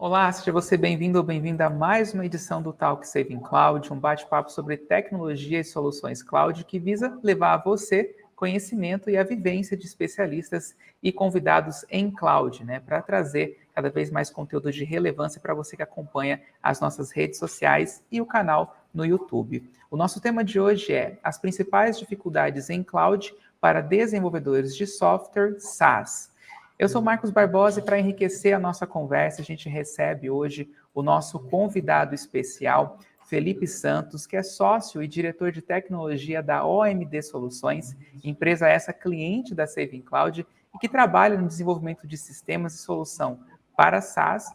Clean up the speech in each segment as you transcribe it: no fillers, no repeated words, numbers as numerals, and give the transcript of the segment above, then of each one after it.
Olá, seja você bem-vindo ou bem-vinda a mais uma edição do Talk Saving Cloud, um bate-papo sobre tecnologia e soluções cloud que visa levar a você conhecimento e a vivência de especialistas e convidados em cloud, para trazer cada vez mais conteúdo de relevância para você que acompanha as nossas redes sociais e o canal no YouTube. O nosso tema de hoje é as principais dificuldades em cloud para desenvolvedores de software SaaS. Eu sou Marcos Barbosa e para enriquecer a nossa conversa, a gente recebe hoje o nosso convidado especial, Felipe Santos, que é sócio e diretor de tecnologia da OMD Soluções, empresa essa cliente da Saving Cloud e que trabalha no desenvolvimento de sistemas de solução para SaaS,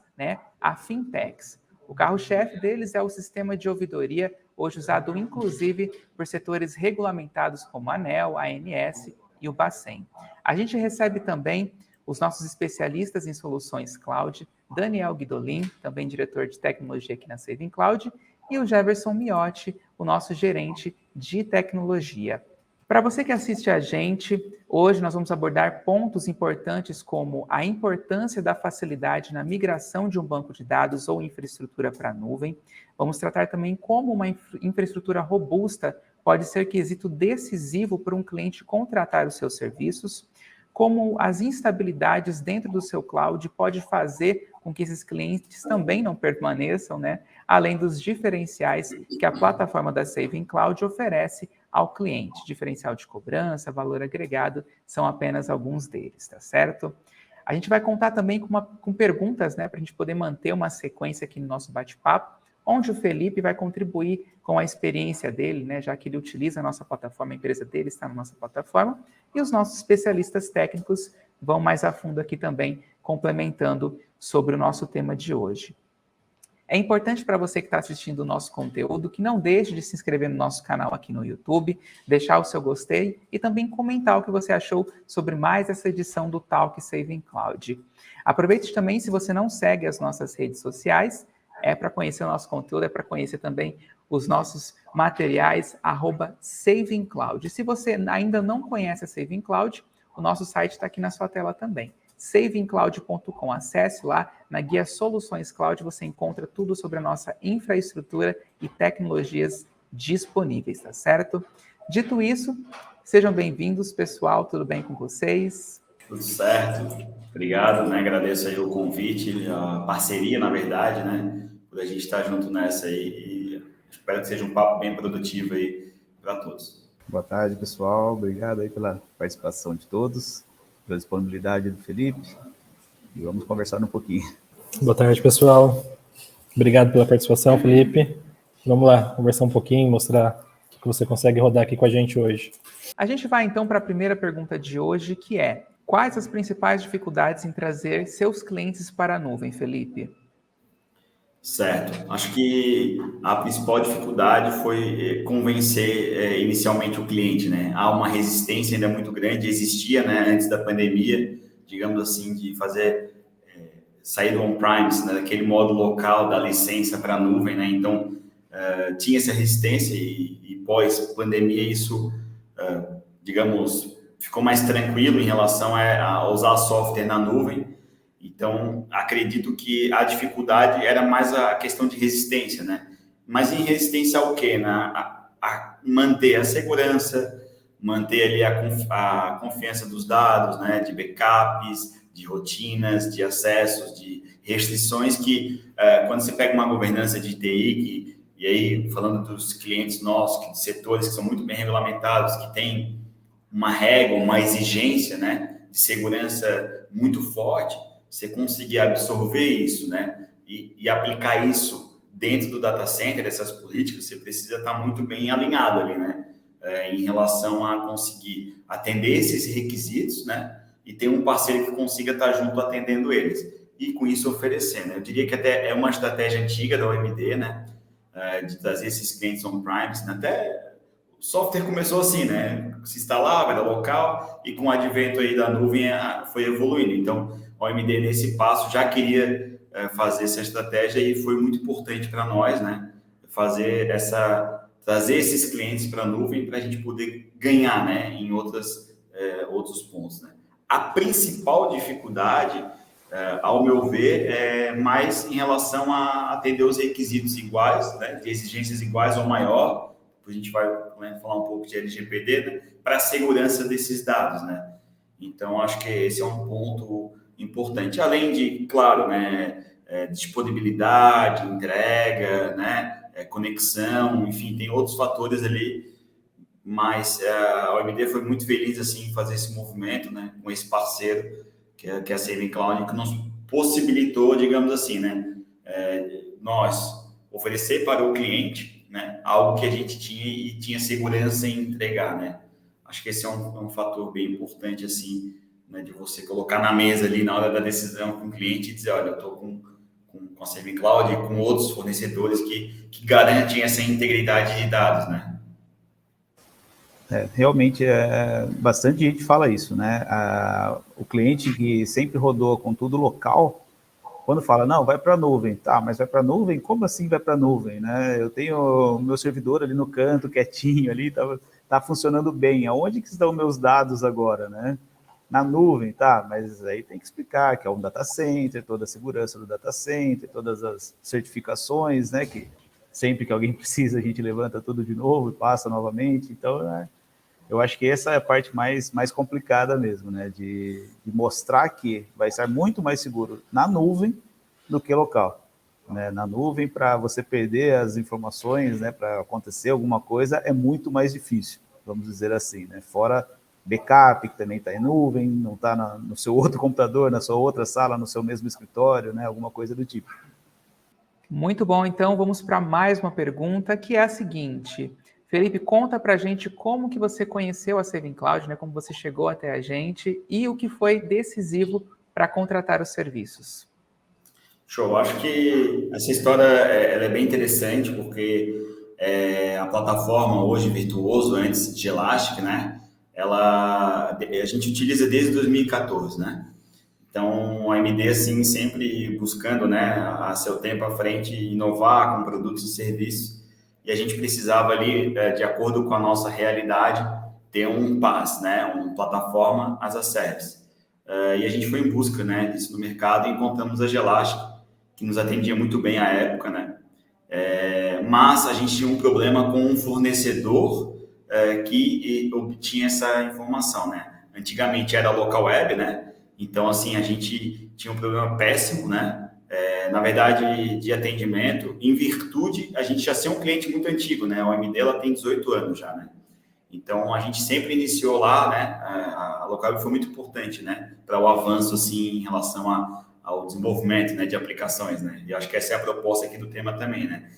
a fintechs. O carro-chefe deles é o sistema de ouvidoria, hoje usado inclusive por setores regulamentados como a ANEEL, a ANS e o Bacen. A gente recebe também os nossos especialistas em soluções cloud, Daniel Guidolin, também diretor de tecnologia aqui na Saving Cloud, e o Jefferson Miotti, o nosso gerente de tecnologia. Para você que assiste a gente, hoje nós vamos abordar pontos importantes como a importância da facilidade na migração de um banco de dados ou infraestrutura para a nuvem. Vamos tratar também como uma infraestrutura robusta pode ser quesito decisivo para um cliente contratar os seus serviços, como as instabilidades dentro do seu cloud pode fazer com que esses clientes também não permaneçam, além dos diferenciais que a plataforma da Saving Cloud oferece ao cliente. Diferencial de cobrança, valor agregado, são apenas alguns deles, tá certo? A gente vai contar também com perguntas, para a gente poder manter uma sequência aqui no nosso bate-papo, onde o Felipe vai contribuir com a experiência dele, já que ele utiliza a nossa plataforma, a empresa dele está na nossa plataforma, e os nossos especialistas técnicos vão mais a fundo aqui também, complementando sobre o nosso tema de hoje. É importante para você que está assistindo o nosso conteúdo que não deixe de se inscrever no nosso canal aqui no YouTube, deixar o seu gostei e também comentar o que você achou sobre mais essa edição do Talk Saving Cloud. Aproveite também, se você não segue as nossas redes sociais, para conhecer o nosso conteúdo, para conhecer também os nossos materiais, @SavingCloud. E se você ainda não conhece a Saving Cloud, o nosso site está aqui na sua tela também. savingcloud.com. Acesse lá, na guia Soluções Cloud, você encontra tudo sobre a nossa infraestrutura e tecnologias disponíveis, tá certo? Dito isso, sejam bem-vindos, pessoal, tudo bem com vocês? Tudo certo, obrigado, agradeço aí o convite, a parceria, na verdade, por a gente estar junto nessa aí e espero que seja um papo bem produtivo aí para todos. Boa tarde, pessoal, obrigado aí pela participação de todos, pela disponibilidade do Felipe e vamos conversar um pouquinho. Boa tarde, pessoal, obrigado pela participação, Felipe. Vamos lá, conversar um pouquinho, mostrar o que você consegue rodar aqui com a gente hoje. A gente vai então para a primeira pergunta de hoje, que é: quais as principais dificuldades em trazer seus clientes para a nuvem, Felipe? Certo. Acho que a principal dificuldade foi convencer inicialmente o cliente, Há uma resistência ainda muito grande, existia, antes da pandemia, digamos assim, de fazer sair do on-premise, daquele modo local da licença para a nuvem, Então, tinha essa resistência e pós-pandemia isso, digamos, ficou mais tranquilo em relação a usar software na nuvem. Então, acredito que a dificuldade era mais a questão de resistência, Mas em resistência ao quê? A manter a segurança, manter ali a confiança dos dados, de backups, de rotinas, de acessos, de restrições que, quando você pega uma governança de TI, e aí falando dos clientes nossos, de setores que são muito bem regulamentados, que têm uma regra, uma exigência, de segurança muito forte, você conseguir absorver isso, e aplicar isso dentro do data center, essas políticas, você precisa estar muito bem alinhado ali, em relação a conseguir atender esses requisitos, e ter um parceiro que consiga estar junto atendendo eles. E com isso oferecendo. Eu diria que até é uma estratégia antiga da OMD, de trazer esses clientes on-premise, Até o software começou assim, Se instalava, era local, e com o advento aí da nuvem foi evoluindo. Então, a OMD nesse passo já queria fazer essa estratégia e foi muito importante para nós, trazer esses clientes para a nuvem para a gente poder ganhar, em outros pontos, A principal dificuldade ao meu ver, é mais em relação a atender os requisitos iguais, né, de exigências iguais ou maior, a gente vai falar um pouco de LGPD, né, para a segurança desses dados, né? Então, acho que esse é um ponto importante. Além de, claro, né, disponibilidade, entrega, né, conexão, enfim, tem outros fatores ali, mas a OMD foi muito feliz assim, em fazer esse movimento, né, com esse parceiro, que é a Saving Cloud, que nos possibilitou, digamos assim, né, nós oferecer para o cliente, né, algo que a gente tinha e tinha segurança em entregar, né. Acho que esse é um fator bem importante, assim, né, de você colocar na mesa ali na hora da decisão com o cliente e dizer, olha, eu estou com a Saving Cloud e com outros fornecedores que garantem essa integridade de dados, né. Realmente, bastante gente fala isso, né? O cliente que sempre rodou com tudo local, quando fala, não, vai para a nuvem, tá, mas vai para a nuvem? Como assim vai para a nuvem, né? Eu tenho o meu servidor ali no canto, quietinho ali, tá funcionando bem, aonde que estão meus dados agora, né? Na nuvem, tá, mas aí tem que explicar que é um data center, toda a segurança do data center, todas as certificações, né, que sempre que alguém precisa a gente levanta tudo de novo e passa novamente, então, né, eu acho que essa é a parte mais complicada mesmo, né? De mostrar que vai estar muito mais seguro na nuvem do que local. Né? Na nuvem, para você perder as informações, né? Para acontecer alguma coisa, é muito mais difícil, vamos dizer assim. Né? Fora backup, que também está em nuvem, não está no seu outro computador, na sua outra sala, no seu mesmo escritório, né? Alguma coisa do tipo. Muito bom, então vamos para mais uma pergunta, que é a seguinte. Felipe, conta para a gente como que você conheceu a Saving Cloud, né? Como você chegou até a gente e o que foi decisivo para contratar os serviços. Show, acho que essa história ela é bem interessante, porque a plataforma hoje Virtuoso, antes de Elastic, né? A gente utiliza desde 2014, né? Então, a AMD, assim, sempre buscando, né, a seu tempo à frente, inovar com produtos e serviços. E a gente precisava ali, de acordo com a nossa realidade, ter um PaaS, né, uma plataforma as a service. E a gente foi em busca, né, disso no mercado e encontramos a Gelastic, que nos atendia muito bem à época, né. Mas a gente tinha um problema com um fornecedor que obtinha essa informação, né. Antigamente era local web, né. Então, assim, a gente tinha um problema péssimo, né? Na verdade, de atendimento, em virtude, a gente já ser um cliente muito antigo, né? A OMD, ela tem 18 anos já, né? Então, a gente sempre iniciou lá, né? A Local foi muito importante, né? Para o avanço, assim, em relação ao desenvolvimento, né? De aplicações, né? E acho que essa é a proposta aqui do tema também, né?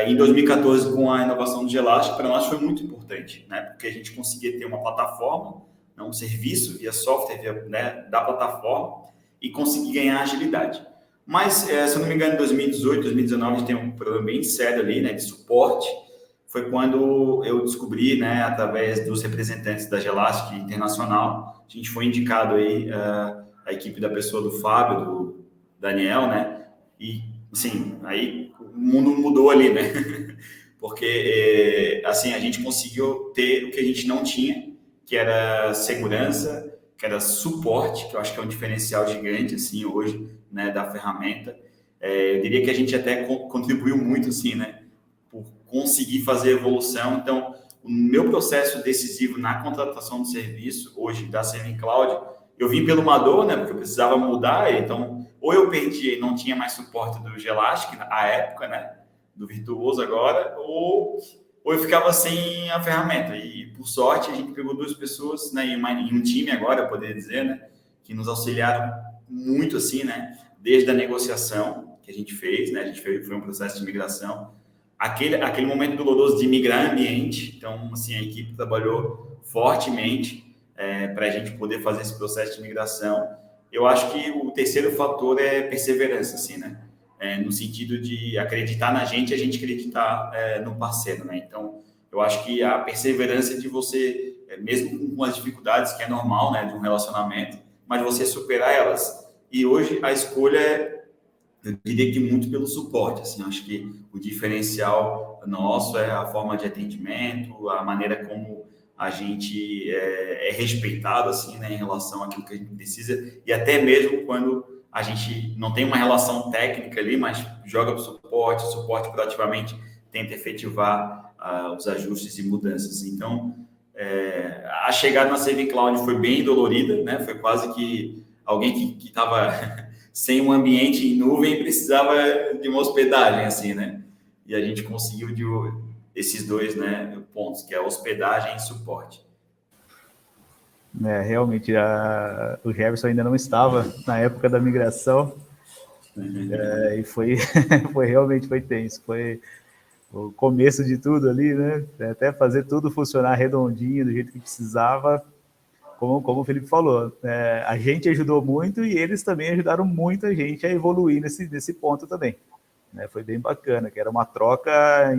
Em 2014, com a inovação do Gelastic, para nós foi muito importante, né? Porque a gente conseguia ter uma plataforma, um serviço via software, né, da plataforma e conseguir ganhar agilidade. Mas, se eu não me engano, em 2018, 2019, a gente tem um problema bem sério ali, né, de suporte. Foi quando eu descobri, né, através dos representantes da Gelastic Internacional, a gente foi indicado aí a equipe da pessoa do Fábio, do Daniel, né, e, assim, aí o mundo mudou ali, né, porque, assim, a gente conseguiu ter o que a gente não tinha, que era segurança, que era suporte, que eu acho que é um diferencial gigante, assim, hoje, né, da ferramenta. Eu diria que a gente até contribuiu muito, assim, né, por conseguir fazer evolução. Então, o meu processo decisivo na contratação de serviço, hoje, da Saving Cloud, eu vim pelo Mador, né, porque eu precisava mudar, então, ou eu perdi e não tinha mais suporte do Gelastic, à época, né, do Virtuoso agora, ou eu ficava sem a ferramenta. E, por sorte, a gente pegou duas pessoas, né, em um time agora, eu poderia dizer, né, que nos auxiliaram muito, assim, né, desde a negociação que a gente fez, né, foi um processo de migração, aquele momento doloroso de migrar ambiente. Então, assim, a equipe trabalhou fortemente para a gente poder fazer esse processo de migração. Eu acho que o terceiro fator é perseverança, assim, né, no sentido de acreditar na gente e a gente acreditar no parceiro, né? Então, eu acho que a perseverança de você, mesmo com as dificuldades, que é normal, né, de um relacionamento, mas você superar elas. E hoje a escolha eu diria que muito pelo suporte, assim, acho que o diferencial nosso é a forma de atendimento, a maneira como a gente é respeitado, assim, né, em relação àquilo que a gente precisa, e até mesmo quando a gente não tem uma relação técnica ali, mas joga para o suporte proativamente tenta efetivar os ajustes e mudanças. Então, a chegada na Saving Cloud foi bem dolorida, né? Foi quase que alguém que estava sem um ambiente em nuvem precisava de uma hospedagem, assim, né? E a gente conseguiu esses dois, né, pontos, que é hospedagem e suporte. Realmente, o Jefferson ainda não estava na época da migração, e foi realmente foi tenso, foi o começo de tudo ali, né? Até fazer tudo funcionar redondinho, do jeito que precisava, como o Felipe falou, a gente ajudou muito e eles também ajudaram muito a gente a evoluir nesse ponto também. Foi bem bacana, que era uma troca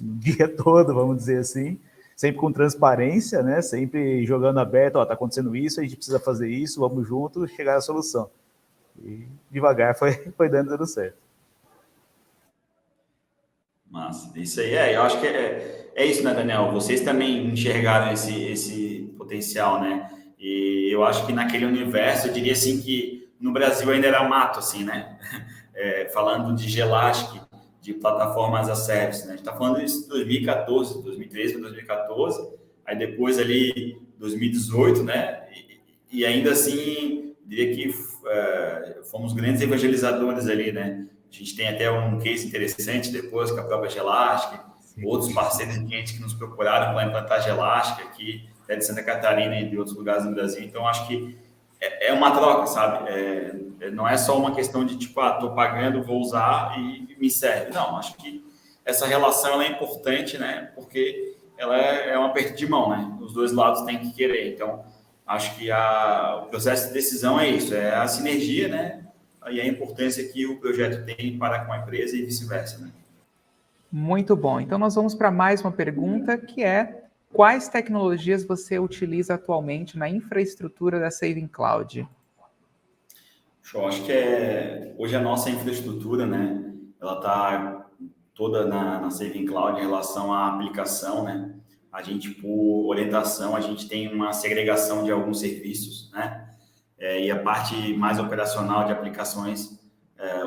o dia todo, vamos dizer assim, sempre com transparência, né? Sempre jogando aberto, tá acontecendo isso, a gente precisa fazer isso, vamos juntos chegar à solução. E devagar foi dando tudo certo. Massa, isso aí eu acho que é isso, né, Daniel? Vocês também enxergaram esse potencial, né? E eu acho que naquele universo, eu diria assim que no Brasil ainda era mato, assim, né? Falando de Gelastic, de plataformas as a service, né? A gente está falando isso de 2014, 2013 para 2014, aí depois ali 2018, né? E ainda assim, diria que fomos grandes evangelizadores ali, né? A gente tem até um case interessante depois com a própria Gelastic, outros parceiros e clientes que nos procuraram para implantar Gelastic aqui, até de Santa Catarina e de outros lugares no Brasil. Então, acho que é uma troca, sabe? Não é só uma questão de, tipo, estou pagando, vou usar e me serve. Não, acho que essa relação ela é importante, né? Porque ela é um aperto de mão, né? Os dois lados têm que querer. Então, acho que o processo de decisão é isso, é a sinergia, né? E a importância que o projeto tem para com a empresa e vice-versa, né? Muito bom. Então, nós vamos para mais uma pergunta, que é: quais tecnologias você utiliza atualmente na infraestrutura da Saving Cloud? Eu acho que hoje a nossa infraestrutura, né? Ela está toda na Saving Cloud em relação à aplicação, né? A gente, por orientação, a gente tem uma segregação de alguns serviços, né? E a parte mais operacional de aplicações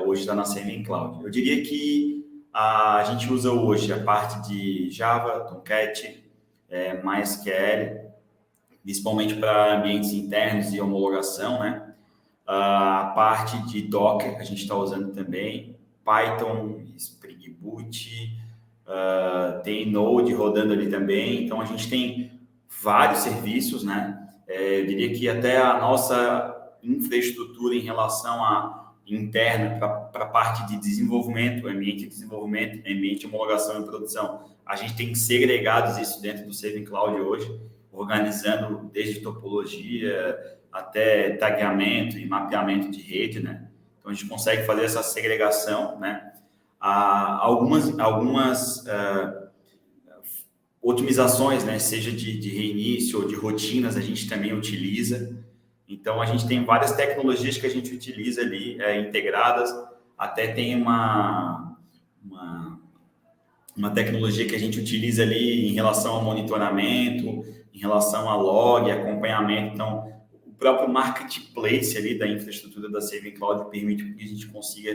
hoje está na Saving Cloud. Eu diria que a gente usa hoje a parte de Java, Tomcat, MySQL, principalmente para ambientes internos e homologação, né? A parte de Docker a gente está usando também, Python, Spring Boot, tem Node rodando ali também. Então, a gente tem vários serviços, né? Eu diria que até a nossa infraestrutura em relação à interna para a parte de desenvolvimento, ambiente de desenvolvimento, ambiente de homologação e produção, a gente tem segregados isso dentro do Saving Cloud hoje, organizando desde topologia até tagueamento e mapeamento de rede, né? Então, a gente consegue fazer essa segregação, né? Algumas otimizações, né? Seja de reinício ou de rotinas, a gente também utiliza. Então, a gente tem várias tecnologias que a gente utiliza ali, integradas. Até tem uma tecnologia que a gente utiliza ali em relação ao monitoramento, em relação a log, acompanhamento. Então, o próprio marketplace ali da infraestrutura da Saving Cloud permite que a gente consiga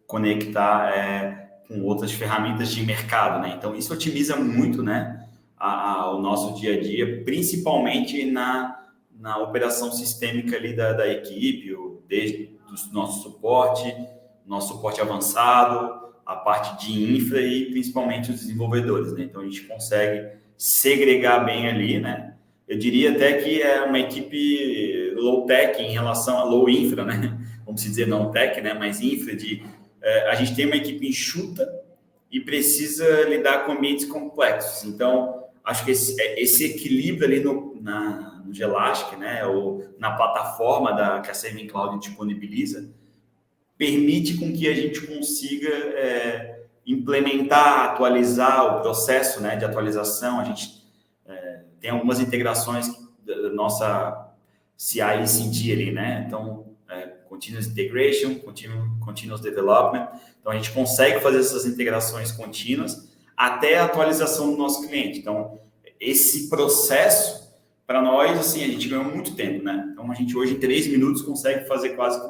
conectar com outras ferramentas de mercado, né? Então, isso otimiza muito, né, o nosso dia a dia, principalmente na operação sistêmica ali da equipe, desde o nosso suporte avançado, a parte de infra e principalmente os desenvolvedores, né? Então, a gente consegue segregar bem ali, né? Eu diria até que é uma equipe low-tech em relação a low-infra, né? Vamos dizer, não tech, né? Mas infra a gente tem uma equipe enxuta e precisa lidar com ambientes complexos. Então, acho que esse equilíbrio ali no Gelastic, né? Ou na plataforma que a Saving Cloud disponibiliza, permite com que a gente consiga implementar, atualizar o processo, né, de atualização. A gente tem algumas integrações da nossa CI e CD ali, né? Então, Continuous Integration, Continuous Development. Então, a gente consegue fazer essas integrações contínuas até a atualização do nosso cliente. Então, esse processo para nós, assim, a gente ganhou muito tempo, né? Então, a gente hoje, em 3 minutos, consegue fazer quase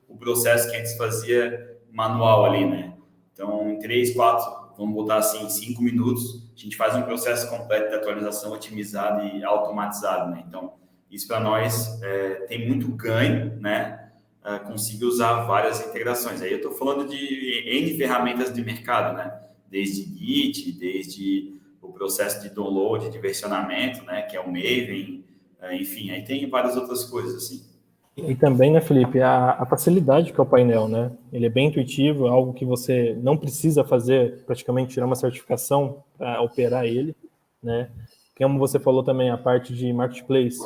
o processo que antes fazia manual ali, né? Então, em 3, 4, vamos botar assim, 5 minutos, a gente faz um processo completo de atualização otimizado e automatizado, né? Então, isso para nós tem muito ganho, né? Conseguir usar várias integrações. Aí eu estou falando de N ferramentas de mercado, né? Desde Git, desde o processo de download, de versionamento, né? Que é o Maven, enfim, aí tem várias outras coisas, assim. E também, né, Felipe, a facilidade que é o painel, né? Ele é bem intuitivo, é algo que você não precisa fazer, praticamente tirar uma certificação para operar ele, né? Como você falou também, a parte de marketplace.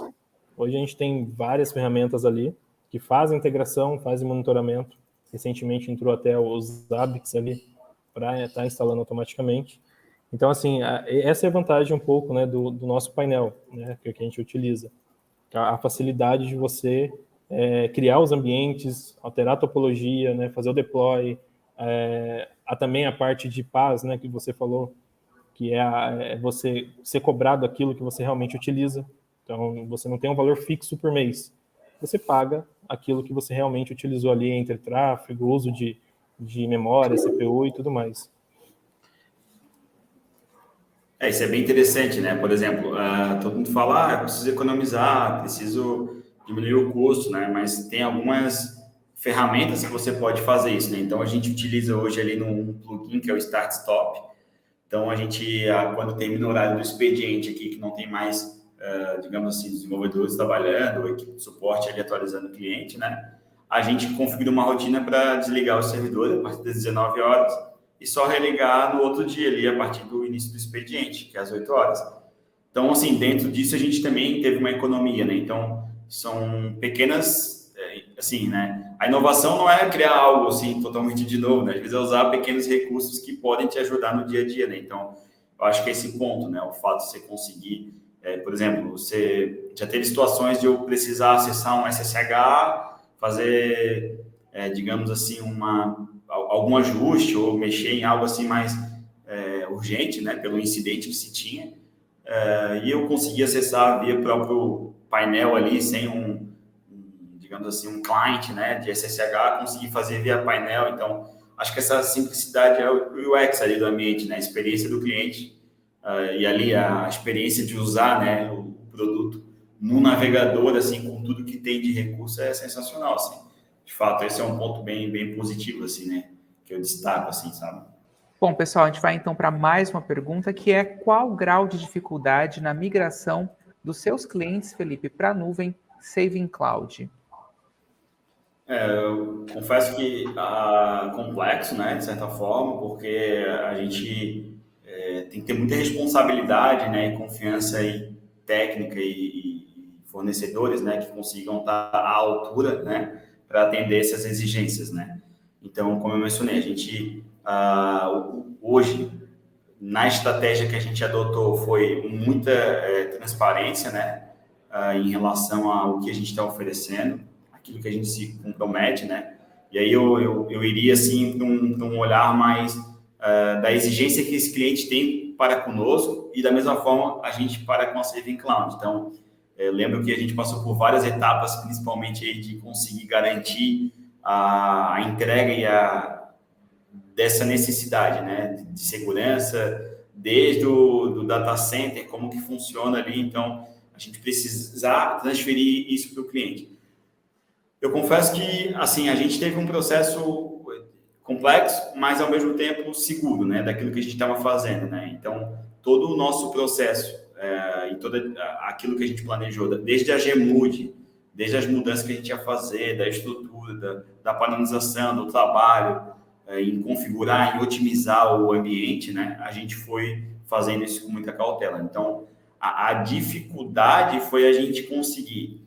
Hoje a gente tem várias ferramentas ali que fazem integração, fazem monitoramento. Recentemente entrou até os Zabbix ali para estar instalando automaticamente. Então, assim, essa é a vantagem um pouco, né, do nosso painel, né, que a gente utiliza. A facilidade de você criar os ambientes, alterar a topologia, né, fazer o deploy, há também a parte de PaaS, né, que você falou, que é você ser cobrado aquilo que você realmente utiliza. Então, você não tem um valor fixo por mês. Você paga aquilo que você realmente utilizou ali entre tráfego, uso de memória, CPU e tudo mais. Isso é bem interessante, né? Por exemplo, todo mundo fala, eu preciso economizar, preciso diminuir o custo, né? Mas tem algumas ferramentas que você pode fazer isso, né? Então, a gente utiliza hoje ali num plugin que é o Start Stop. Então, a gente, quando termina o horário do expediente aqui, que não tem mais, digamos assim, desenvolvedores trabalhando, a equipe de suporte ali atualizando o cliente, né? A gente configura uma rotina para desligar o servidor a partir das 19 horas e só religar no outro dia ali, a partir do início do expediente, que é às 8 horas. Então, assim, dentro disso a gente também teve uma economia, né? Então, são pequenas, assim, né? A inovação não é criar algo, assim, totalmente de novo, né? Às vezes é usar pequenos recursos que podem te ajudar no dia a dia, né? Então, eu acho que é esse ponto, né? O fato de você conseguir, por exemplo, você já teve situações de eu precisar acessar um SSH, fazer, digamos assim, algum ajuste ou mexer em algo assim mais urgente, né, pelo incidente que se tinha, e eu consegui acessar via próprio painel ali, sem digamos assim, um client, né, de SSH, consegui fazer via painel. Então, acho que essa simplicidade é o UX ali do ambiente, né, a experiência do cliente, e ali a experiência de usar, né, o produto no navegador, assim, com tudo que tem de recurso, é sensacional, assim. De fato, esse é um ponto bem, bem positivo, assim, né? Que eu destaco, assim, sabe? Bom, pessoal, a gente vai então para mais uma pergunta, que é qual o grau de dificuldade na migração dos seus clientes, Felipe, para a nuvem Saving Cloud? Eu confesso que complexo, né, de certa forma, porque a gente tem que ter muita responsabilidade, né, e confiança aí, técnica e fornecedores, né, que consigam estar à altura, né, para atender essas exigências, né. Então, como eu mencionei, a gente hoje, na estratégia que a gente adotou, foi muita transparência, né, em relação ao que a gente está oferecendo, aquilo que a gente se compromete, né? E aí eu iria, assim, para um olhar mais da exigência que esse cliente tem para conosco e, da mesma forma, a gente para com a Saving Cloud. Então, lembro que a gente passou por várias etapas, principalmente aí de conseguir garantir a entrega dessa necessidade, né, de segurança, desde o data center, como que funciona ali. Então, a gente precisar transferir isso para o cliente. Eu confesso que, assim, a gente teve um processo complexo, mas, ao mesmo tempo, seguro, né, daquilo que a gente estava fazendo, né. Então, todo o nosso processo e todo aquilo que a gente planejou, desde a GMUD, desde as mudanças que a gente ia fazer, da estrutura, da padronização, do trabalho, em configurar, em otimizar o ambiente, né, a gente foi fazendo isso com muita cautela. Então, a dificuldade foi a gente conseguir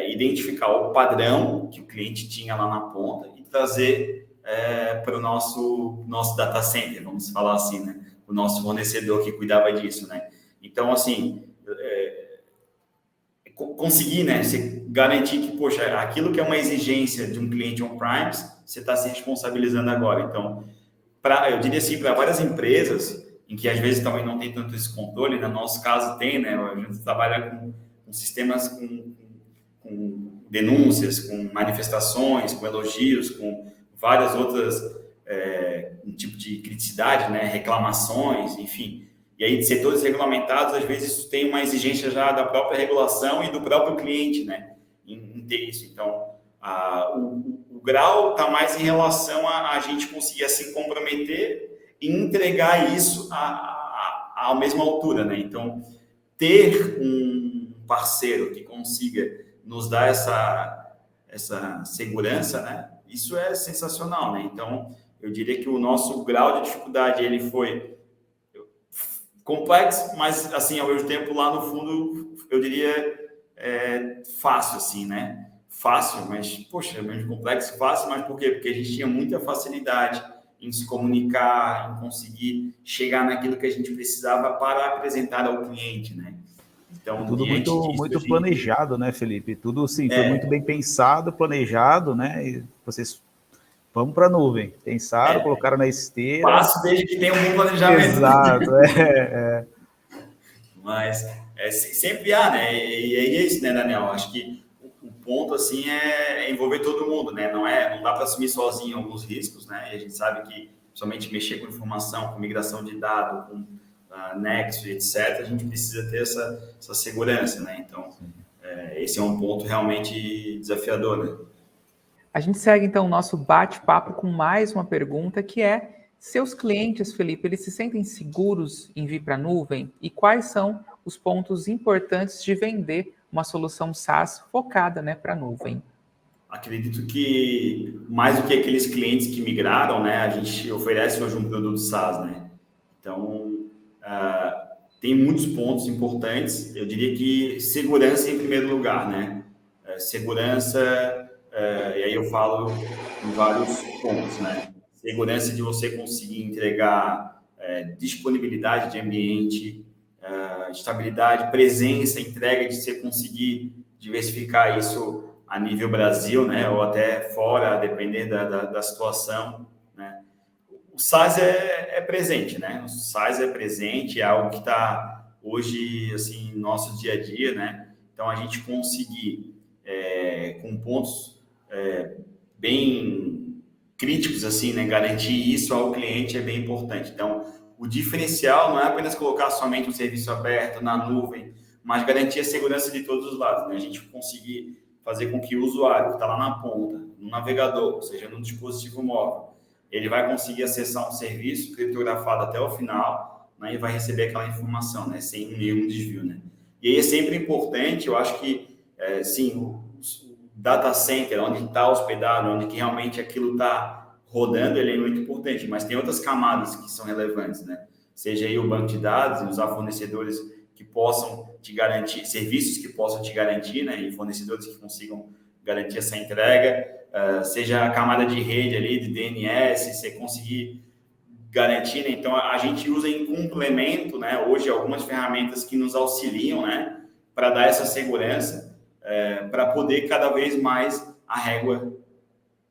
identificar o padrão que o cliente tinha lá na ponta e trazer para o nosso data center, vamos falar assim, né, o nosso fornecedor que cuidava disso, né. Então, assim, conseguir, né, você garantir que, poxa, aquilo que é uma exigência de um cliente on-premise, você está se responsabilizando agora. Então, eu diria assim, para várias empresas, em que às vezes também não tem tanto esse controle, no nosso caso tem, né, a gente trabalha com sistemas com denúncias, com manifestações, com elogios, com várias outras um tipo de criticidade, né, reclamações, enfim. E aí, de setores regulamentados, às vezes isso tem uma exigência já da própria regulação e do próprio cliente, né, em ter isso. Então, o grau está mais em relação a gente conseguir se comprometer e entregar isso à mesma altura, né? Então, ter um parceiro que consiga nos dar essa segurança, né? Isso é sensacional, né? Então, eu diria que o nosso grau de dificuldade, ele foi complexo, mas, assim, ao mesmo tempo, lá no fundo, eu diria fácil, assim, né? Fácil, mas, poxa, menos complexo, fácil, mas por quê? Porque a gente tinha muita facilidade em se comunicar, em conseguir chegar naquilo que a gente precisava para apresentar ao cliente, né? Então, tudo muito gente... planejado, né, Felipe? Tudo, sim, foi muito bem pensado, planejado, né? E vocês, vamos para a nuvem. Pensaram, colocaram na esteira. Passo desde que tem um bom planejamento. Exato, Mas sempre há, né? E é isso, né, Daniel? Acho que o ponto, assim, é envolver todo mundo, né? Não dá para assumir sozinho alguns riscos, né? E a gente sabe que, somente mexer com informação, com migração de dados, com Nexo e etc., a gente precisa ter essa segurança, né? Então, esse é um ponto realmente desafiador, né? A gente segue, então, o nosso bate-papo com mais uma pergunta, que é: seus clientes, Felipe, eles se sentem seguros em vir para a nuvem? E quais são os pontos importantes de vender uma solução SaaS focada, né, para a nuvem? Acredito que, mais do que aqueles clientes que migraram, né, a gente oferece hoje um produto SaaS, né? Então, tem muitos pontos importantes. Eu diria que segurança em primeiro lugar, né? Segurança, e aí eu falo em vários pontos, né? Segurança de você conseguir entregar disponibilidade de ambiente, estabilidade, presença, entrega, de você conseguir diversificar isso a nível Brasil, né? Ou até fora, a depender da situação, né? O SaaS é presente, né? O SaaS é presente, é algo que está hoje, assim, no nosso dia a dia, né? Então, a gente conseguir, com pontos bem críticos, assim, né? Garantir isso ao cliente é bem importante. Então, o diferencial não é apenas colocar somente um serviço aberto na nuvem, mas garantir a segurança de todos os lados, né? A gente conseguir fazer com que o usuário que está lá na ponta, no navegador, ou seja, no dispositivo móvel, ele vai conseguir acessar um serviço criptografado até o final, né, e vai receber aquela informação, né, sem nenhum desvio, né? E aí é sempre importante, eu acho que, sim, o data center, onde está hospedado, onde que realmente aquilo está rodando, ele é muito importante, mas tem outras camadas que são relevantes, né? Seja aí o banco de dados, usar fornecedores que possam te garantir, serviços que possam te garantir, né, e fornecedores que consigam garantir essa entrega, seja a camada de rede ali, de DNS, você conseguir garantir, né? Então, a gente usa em complemento, né, hoje algumas ferramentas que nos auxiliam, né, para dar essa segurança, para poder cada vez mais a régua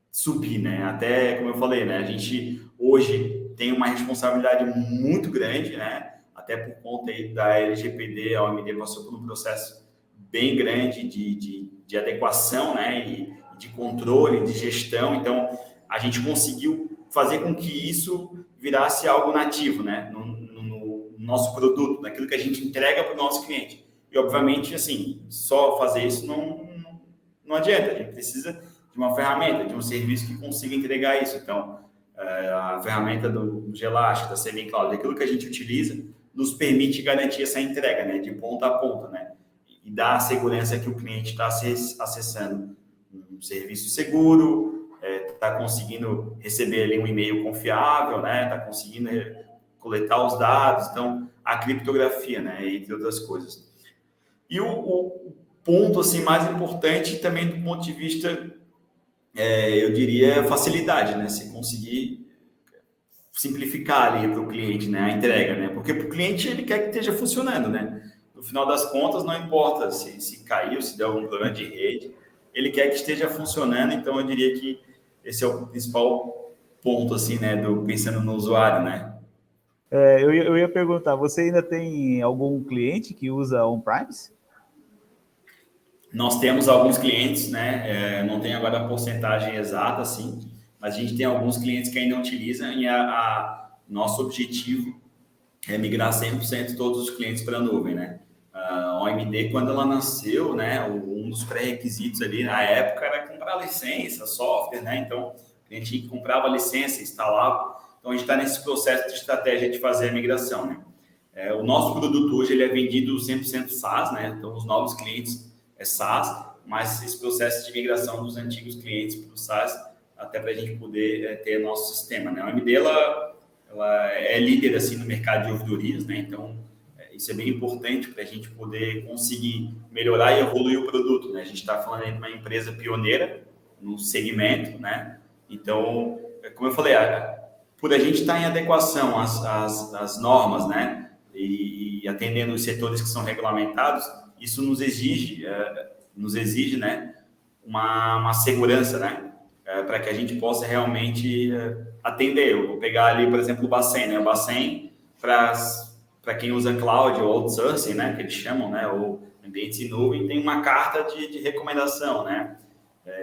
subir, né? Até, como eu falei, né, a gente hoje tem uma responsabilidade muito grande, né? Até por conta aí da LGPD, a OMD passou por um processo bem grande de adequação, né, e de controle, de gestão. Então, a gente conseguiu fazer com que isso virasse algo nativo, né, no nosso produto, naquilo que a gente entrega para o nosso cliente. E, obviamente, assim, só fazer isso não adianta. A gente precisa de uma ferramenta, de um serviço que consiga entregar isso. Então, a ferramenta do Gelastic, da SavingCloud, aquilo que a gente utiliza, nos permite garantir essa entrega, né, de ponta a ponta, né, e dar a segurança que o cliente está acessando um serviço seguro, está conseguindo receber ali um e-mail confiável, né, está conseguindo coletar os dados, então a criptografia, né, entre outras coisas. E o ponto assim mais importante também do ponto de vista, eu diria, facilidade, né, se conseguir simplificar ali para o cliente, né, a entrega, né? Porque para o cliente ele quer que esteja funcionando, né? No final das contas, não importa se caiu, se der algum problema de rede, ele quer que esteja funcionando. Então, eu diria que esse é o principal ponto, assim, né, pensando no usuário, né? Eu ia perguntar, você ainda tem algum cliente que usa on-premise? Nós temos alguns clientes, né? Não tenho agora a porcentagem exata, assim, mas a gente tem alguns clientes que ainda utilizam e nosso objetivo é migrar 100% todos os clientes para a nuvem, né? A OMD, quando ela nasceu, né, um dos pré-requisitos ali na época era comprar licença, software, né? Então, a gente comprava licença, instalava. Então, a gente está nesse processo de estratégia de fazer a migração, né? O nosso produto hoje ele é vendido 100% SaaS, né? Então, os novos clientes é SaaS, mas esse processo de migração dos antigos clientes para o SaaS, até para a gente poder ter nosso sistema, né? A OMD, ela é líder assim no mercado de ouvidorias, né? Então isso é bem importante para a gente poder conseguir melhorar e evoluir o produto, né? A gente está falando aí de uma empresa pioneira no segmento, né? Então, como eu falei, por a gente estar em adequação às normas, né? E atendendo os setores que são regulamentados, isso nos exige, né? Uma segurança, né? Para que a gente possa realmente atender. Eu vou pegar ali, por exemplo, o Bacen, né? O Bacen, para quem usa cloud ou outsourcing, né? Que eles chamam, né? Ou ambientes em nuvem, tem uma carta de recomendação, né?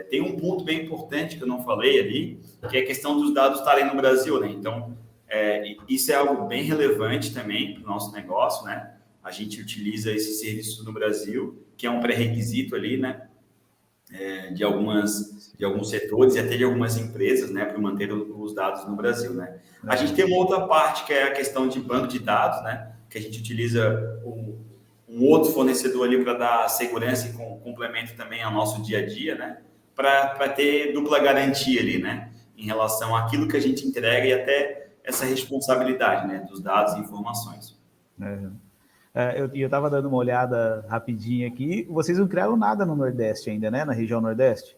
Tem um ponto bem importante que eu não falei ali, que é a questão dos dados estarem no Brasil, né? Então, isso é algo bem relevante também para o nosso negócio, né? A gente utiliza esse serviço no Brasil, que é um pré-requisito ali, né? De alguns setores e até de algumas empresas, né, para manter os dados no Brasil, né? A gente tem uma outra parte que é a questão de banco de dados, né, que a gente utiliza um outro fornecedor ali para dar segurança e complemento também ao nosso dia a dia, né, para ter dupla garantia ali, né, em relação àquilo que a gente entrega e até essa responsabilidade, né, dos dados e informações. Eu estava dando uma olhada rapidinho aqui. Vocês não criaram nada no Nordeste ainda, né? Na região Nordeste?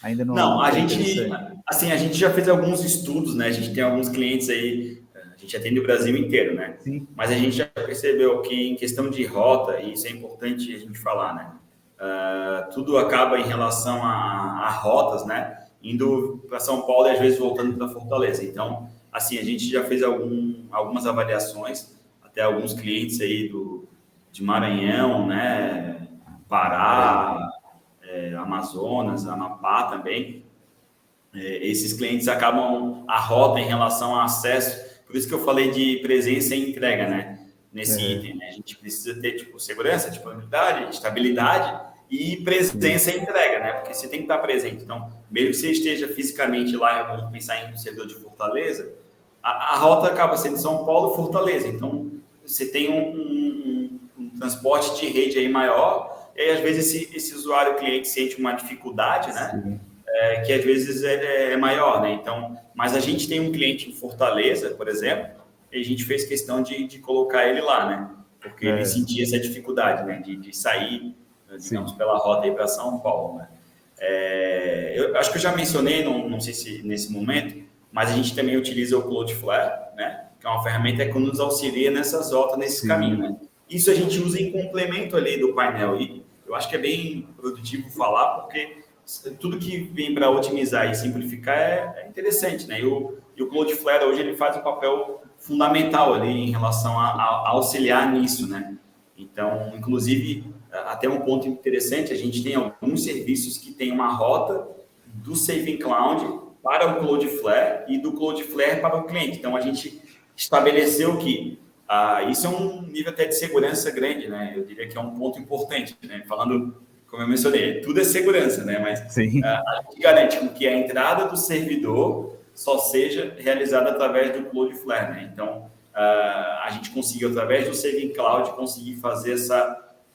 Ainda não, a gente já fez alguns estudos, né? A gente tem alguns clientes aí, a gente atende o Brasil inteiro, né? Sim. Mas a gente já percebeu que em questão de rota, e isso é importante a gente falar, né? Tudo acaba em relação a rotas, né? Indo para São Paulo e às vezes voltando para Fortaleza. Então, assim, a gente já fez algumas avaliações, até alguns clientes aí de Maranhão, né? Pará, Amazonas, Amapá também. Esses clientes acabam a rota em relação ao acesso. Por isso que eu falei de presença e entrega, né? Nesse item, né? A gente precisa ter tipo segurança, disponibilidade, estabilidade e presença e entrega, né? Porque você tem que estar presente. Então, mesmo que você esteja fisicamente lá, vamos pensar em um servidor de Fortaleza, a rota acaba sendo São Paulo e Fortaleza. Então, você tem um transporte de rede aí maior, e aí, às vezes, esse usuário, cliente, sente uma dificuldade, né? Que às vezes é maior, né? Então, mas a gente tem um cliente em Fortaleza, por exemplo, e a gente fez questão de colocar ele lá, né? Porque ele sentia essa dificuldade, né? De sair, digamos, pela rota aí para São Paulo, né? Eu acho que eu já mencionei, não sei se nesse momento, mas a gente também utiliza o Cloudflare, né? Que é uma ferramenta que nos auxilia nessas rotas, nesse caminho, né? Isso a gente usa em complemento ali do painel. E eu acho que é bem produtivo falar, porque tudo que vem para otimizar e simplificar é interessante, né? E o Cloudflare hoje ele faz um papel fundamental ali em relação a auxiliar nisso, né? Então, inclusive, até um ponto interessante, a gente tem alguns serviços que tem uma rota do Saving Cloud para o Cloudflare e do Cloudflare para o cliente. Então, a gente estabeleceu que isso é um nível até de segurança grande, né? Eu diria que é um ponto importante, né? Falando, como eu mencionei, tudo é segurança, né? Mas a gente garante que a entrada do servidor só seja realizada através do Cloudflare, né? Então, a gente conseguiu, através do Saving Cloud, conseguir fazer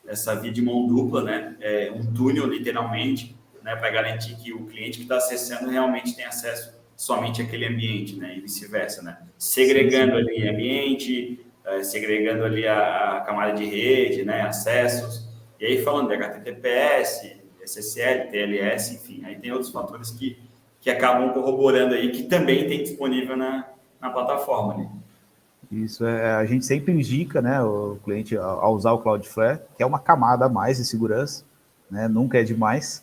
essa via de mão dupla, né? Um túnel, literalmente, né? Para garantir que o cliente que está acessando realmente tem acesso somente àquele ambiente, né? E vice-versa, né? Segregando ali ambiente, segregando ali a camada de rede, né? Acessos. E aí, falando de HTTPS, SSL, TLS, enfim, aí tem outros fatores que acabam corroborando aí, que também tem disponível na plataforma, né? Isso, a gente sempre indica, né, o cliente a usar o Cloudflare, que é uma camada a mais de segurança, né, nunca é demais,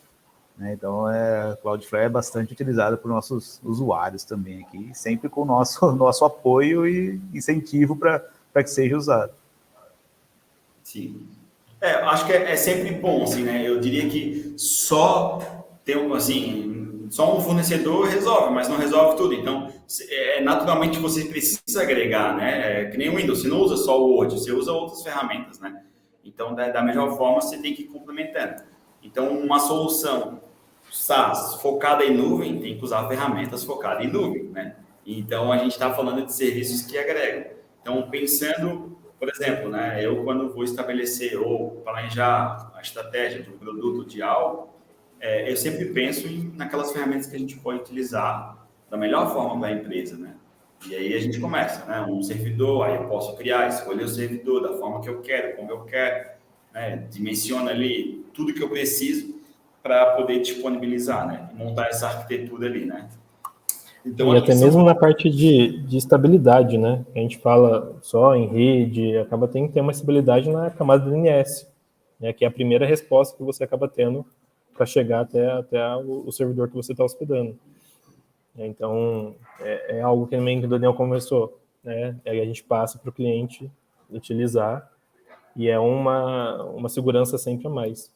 né, então o Cloudflare é bastante utilizado por nossos usuários também aqui, sempre com o nosso apoio e incentivo para que seja usado. Sim. Acho que é sempre bom, assim, né? Eu diria que só ter assim, só um fornecedor resolve, mas não resolve tudo. Então, naturalmente você precisa agregar, né? Que nem o Windows, você não usa só o Word, você usa outras ferramentas, né? Então, da mesma forma, você tem que ir complementando. Então, uma solução SaaS focada em nuvem tem que usar ferramentas focadas em nuvem, né? Então, a gente está falando de serviços que agregam. Então, pensando, por exemplo, né? Eu, quando vou estabelecer ou planejar a estratégia de um produto, de algo, eu sempre penso naquelas ferramentas que a gente pode utilizar da melhor forma para a empresa, né? E aí a gente começa, né? Um servidor, aí eu posso criar, escolher o servidor da forma que eu quero, como eu quero, né? Dimensiona ali tudo que eu preciso para poder disponibilizar, né? E montar essa arquitetura ali, né? Então, e até mesmo na parte de estabilidade, né? A gente fala só em rede, acaba tendo que ter uma estabilidade na camada do DNS, né? Que é a primeira resposta que você acaba tendo para chegar até o servidor que você está hospedando. Então, é algo que também que o Daniel conversou, né? Aí a gente passa para o cliente utilizar e é uma segurança sempre a mais.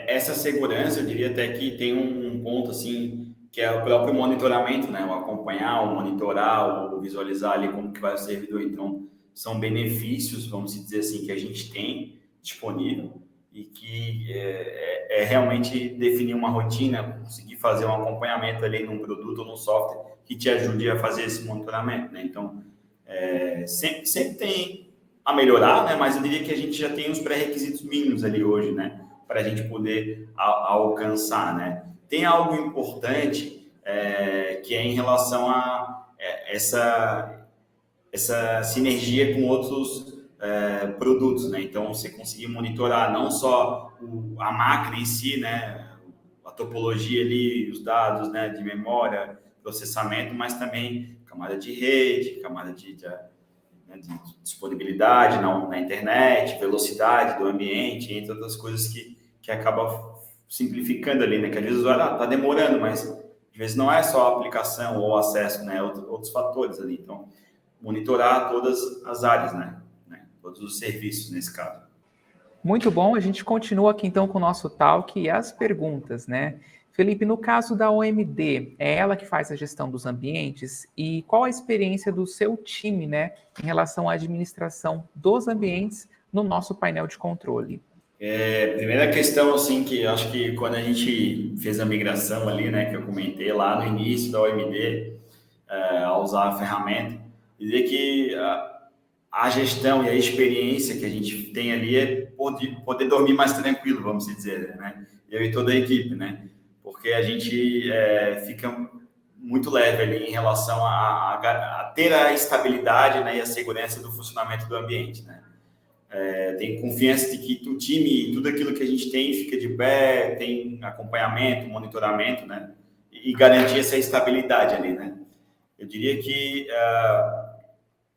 Essa segurança, eu diria até que tem um ponto, assim, que é o próprio monitoramento, né? O acompanhar, o monitorar, o visualizar ali como que vai o servidor. Então, são benefícios, vamos dizer assim, que a gente tem disponível e que é realmente definir uma rotina, conseguir fazer um acompanhamento ali num produto ou num software que te ajude a fazer esse monitoramento, né? Então, sempre tem a melhorar, né? Mas eu diria que a gente já tem os pré-requisitos mínimos ali hoje, né? Para a gente poder alcançar, né? Tem algo importante que é em relação a essa sinergia com outros produtos, né? Então, você conseguir monitorar não só a máquina em si, né? A topologia ali, os dados, né? De memória, processamento, mas também camada de rede, camada de disponibilidade na internet, velocidade do ambiente, entre outras coisas que acaba simplificando ali, né? Que às vezes está demorando, mas às vezes não é só a aplicação ou acesso, né? Outros fatores ali. Então, monitorar todas as áreas, né? Todos os serviços nesse caso. Muito bom, a gente continua aqui então com o nosso talk e as perguntas, né? Felipe, no caso da OMD, é ela que faz a gestão dos ambientes e qual a experiência do seu time, né, em relação à administração dos ambientes no nosso painel de controle? Primeira questão, assim, que eu acho que quando a gente fez a migração ali, né, que eu comentei lá no início da OMD, a usar a ferramenta, dizer que a gestão e a experiência que a gente tem ali é poder dormir mais tranquilo, vamos dizer, né? Eu e toda a equipe, né? Porque a gente fica muito leve ali em relação a ter a estabilidade, né, e a segurança do funcionamento do ambiente, né? Tem confiança de que o time, tudo aquilo que a gente tem fica de pé, tem acompanhamento, monitoramento, né? E garantir essa estabilidade ali, né? Eu diria que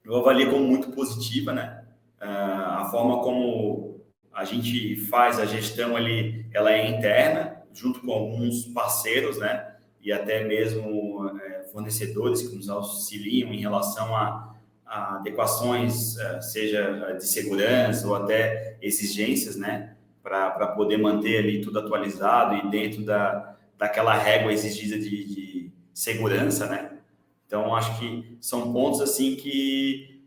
eu avalio como muito positiva, né? A forma como a gente faz a gestão ali, ela é interna, junto com alguns parceiros, né? E até mesmo fornecedores que nos auxiliam em relação a adequações, seja de segurança ou até exigências, né? Para poder manter ali tudo atualizado e dentro daquela régua exigida de segurança, né? Então, acho que são pontos assim que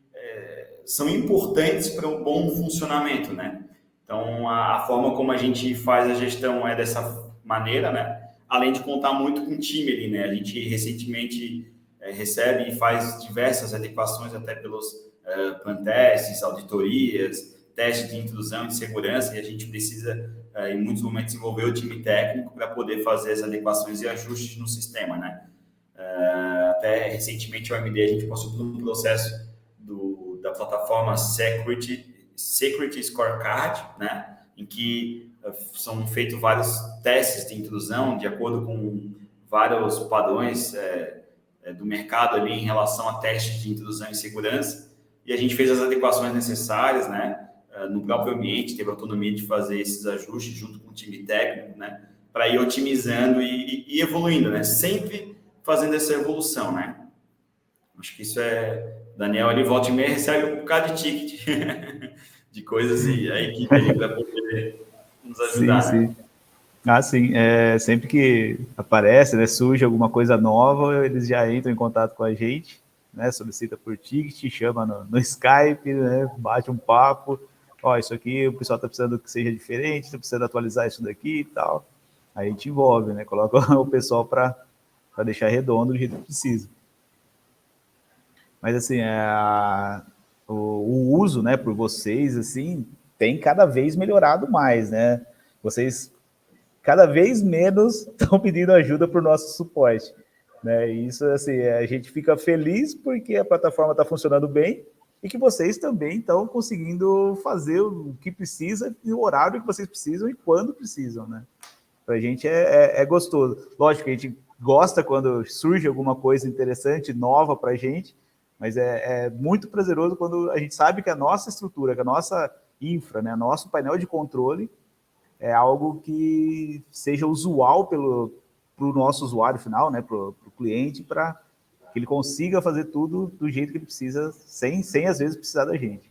são importantes para o bom funcionamento, né? Então, a forma como a gente faz a gestão é dessa maneira, né? Além de contar muito com o time ali, né? A gente recentemente recebe e faz diversas adequações até pelos plantests, auditorias, testes de intrusão e de segurança, e a gente precisa, em muitos momentos, envolver o time técnico para poder fazer as adequações e ajustes no sistema, né? Até recentemente, o AMD, a gente passou por um processo da plataforma Security Scorecard, né? Em que são feitos vários testes de intrusão de acordo com vários padrões do mercado ali em relação a testes de intrusão e segurança, e a gente fez as adequações necessárias, né? No próprio ambiente, teve autonomia de fazer esses ajustes junto com o time técnico, né? Para ir otimizando e evoluindo, né? Sempre fazendo essa evolução, né? Acho que isso Daniel, ele volta e meia recebe um bocado de ticket de coisas e a equipe ali para poder nos ajudar, sim, né? sim. Ah, sim. Sempre que aparece, né, surge alguma coisa nova, eles já entram em contato com a gente, né, solicita por ticket, chama no Skype, né, bate um papo. Ó, isso aqui o pessoal está precisando que seja diferente, está precisando atualizar isso daqui e tal. Aí a gente envolve, né, coloca o pessoal para deixar redondo do jeito que precisa. Mas assim, o uso, né, por vocês, assim, tem cada vez melhorado mais, né? Vocês cada vez menos estão pedindo ajuda para o nosso suporte, né? E isso, assim, a gente fica feliz porque a plataforma está funcionando bem e que vocês também estão conseguindo fazer o que precisa, e o horário que vocês precisam e quando precisam, né? Para a gente é gostoso. Lógico que a gente gosta quando surge alguma coisa interessante, nova para a gente, mas é muito prazeroso quando a gente sabe que a nossa estrutura, que a nossa infra, né, nosso painel de controle é algo que seja usual para o nosso usuário final, né, para o cliente, para que ele consiga fazer tudo do jeito que ele precisa, sem às vezes precisar da gente.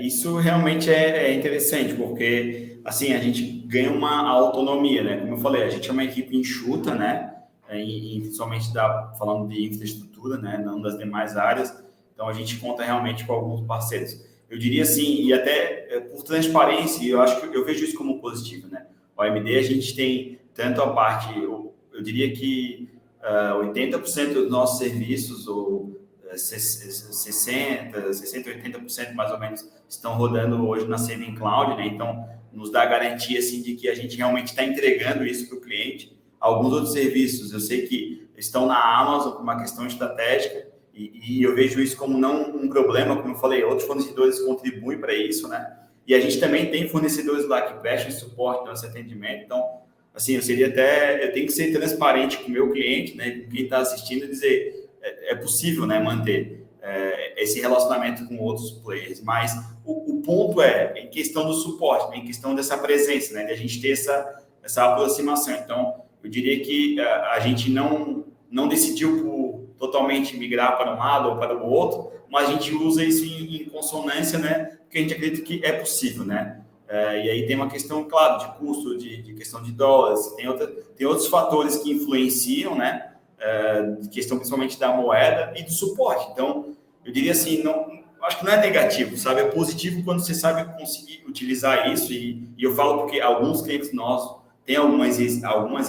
Isso realmente é interessante, porque assim a gente ganha uma autonomia, né? Como eu falei, a gente é uma equipe enxuta, né? Principalmente falando de infraestrutura, né? Não das demais áreas. Então a gente conta realmente com alguns parceiros. Eu diria assim, e até por transparência, eu acho que eu vejo isso como positivo, né? O AMD a gente tem tanto a parte, eu diria que 80% dos nossos serviços, ou 60%, 80% mais ou menos, estão rodando hoje na Saving Cloud, né? Então, nos dá garantia, assim, de que a gente realmente está entregando isso para o cliente. Alguns outros serviços, eu sei que estão na Amazon por uma questão estratégica, e eu vejo isso como não um problema, como eu falei, outros fornecedores contribuem para isso, né? E a gente também tem fornecedores lá que prestam suporte, dão esse atendimento. Então, assim, eu tenho que ser transparente com o meu cliente, né? Com quem está assistindo, e dizer é possível, né, manter esse relacionamento com outros players, mas o ponto é em questão do suporte, né, em questão dessa presença, né, de a gente ter essa aproximação. Então, eu diria que a gente não decidiu por totalmente migrar para um lado ou para o outro, mas a gente usa isso em consonância, né, porque a gente acredita que é possível, né. E aí tem uma questão, claro, de custo, de questão de dólares, tem outros fatores que influenciam, né, questão principalmente da moeda e do suporte. Então, eu diria assim, acho que não é negativo, sabe? É positivo quando você sabe conseguir utilizar isso, e eu falo porque alguns clientes nossos têm algumas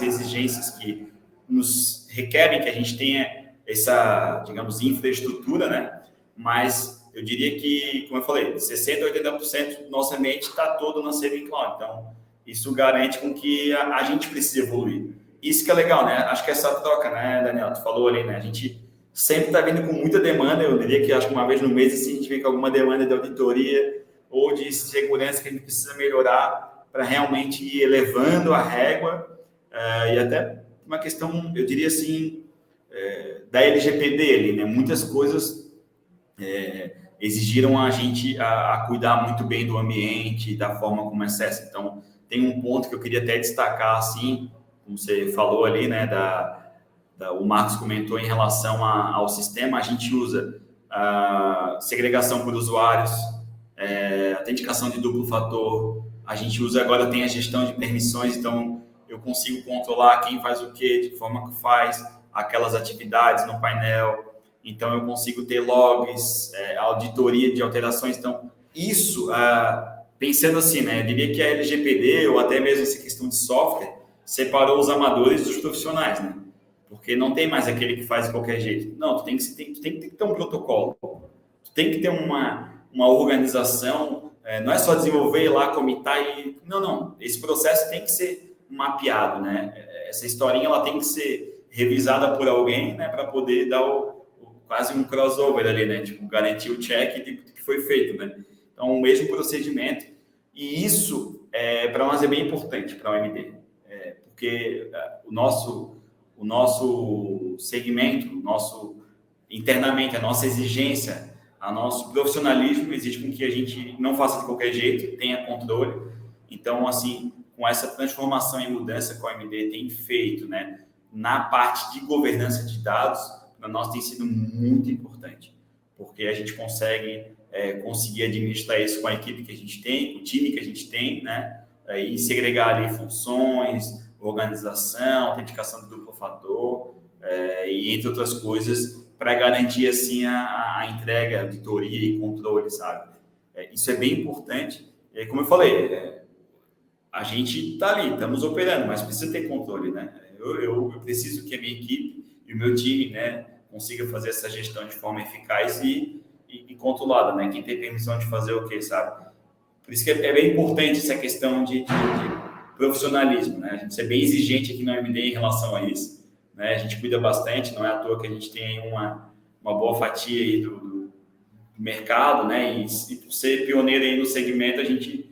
exigências que nos requerem que a gente tenha essa, digamos, infraestrutura, né? Mas eu diria que, como eu falei, 60% a 80% do nosso ambiente está todo na Saving Cloud. Então, isso garante com que a gente precise evoluir. Isso que é legal, né? Acho que essa troca, né, Daniel? Tu falou ali, né? A gente sempre está vindo com muita demanda. Eu diria que acho que uma vez no mês assim, a gente vem com alguma demanda de auditoria ou de segurança que a gente precisa melhorar para realmente ir elevando a régua, e até uma questão, eu diria assim, da LGPD ali, né? Muitas coisas exigiram a gente a cuidar muito bem do ambiente, da forma como é acesso. Então, tem um ponto que eu queria até destacar, assim, como você falou ali, né, o Marcos comentou em relação ao sistema, a gente usa a segregação por usuários, autenticação de duplo fator, a gente usa agora, tem a gestão de permissões, então eu consigo controlar quem faz o quê, de que forma que faz aquelas atividades no painel, então eu consigo ter logs, auditoria de alterações, então isso, pensando assim, né, eu diria que a LGPD, ou até mesmo essa questão de software, separou os amadores dos profissionais, né? Porque não tem mais aquele que faz de qualquer jeito. Não, tu tem que ter um protocolo. Tu tem que ter uma organização. Não é só desenvolver ir lá, comitar e... Não. Esse processo tem que ser mapeado, né? Essa historinha, ela tem que ser revisada por alguém, né? Para poder dar quase um crossover ali, né? Tipo, garantir o check de que foi feito, né? Então, o mesmo procedimento. E isso, para nós, é bem importante para o AMD. Porque o nosso segmento, internamente, a nossa exigência, o nosso profissionalismo exige com que a gente não faça de qualquer jeito, tenha controle. Então, assim, com essa transformação e mudança que o AMD tem feito, né, na parte de governança de dados, para nós tem sido muito importante, porque a gente consegue conseguir administrar isso com a equipe que a gente tem, com o time que a gente tem, né? E segregar ali funções, organização, autenticação do duplo fator, e entre outras coisas, para garantir assim a entrega, a auditoria e controle, sabe? Isso é bem importante. E como eu falei, a gente está ali, estamos operando, mas precisa ter controle, né? Eu preciso que a minha equipe e o meu time, né, consiga fazer essa gestão de forma eficaz e controlada, né? Quem tem permissão de fazer o quê, sabe? Por isso que é bem importante essa questão de profissionalismo, né? A gente ser bem exigente aqui no MD em relação a isso, né? A gente cuida bastante, não é à toa que a gente tem uma boa fatia aí do mercado, né? E por ser pioneiro aí no segmento, a gente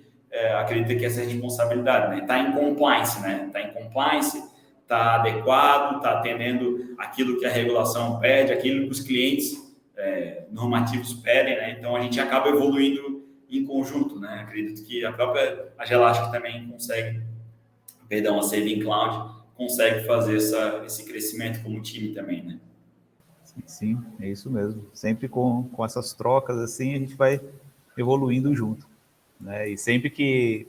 acredita que essa responsabilidade, né? Está em compliance, né? Está em compliance, está adequado, está atendendo aquilo que a regulação pede, aquilo que os clientes normativos pedem, né? Então a gente acaba evoluindo em conjunto, né? Acredito que a própria Gelastic também consegue, a Saving Cloud consegue fazer esse crescimento como time também, né? Sim, é isso mesmo. Sempre com essas trocas assim a gente vai evoluindo junto, né? E sempre que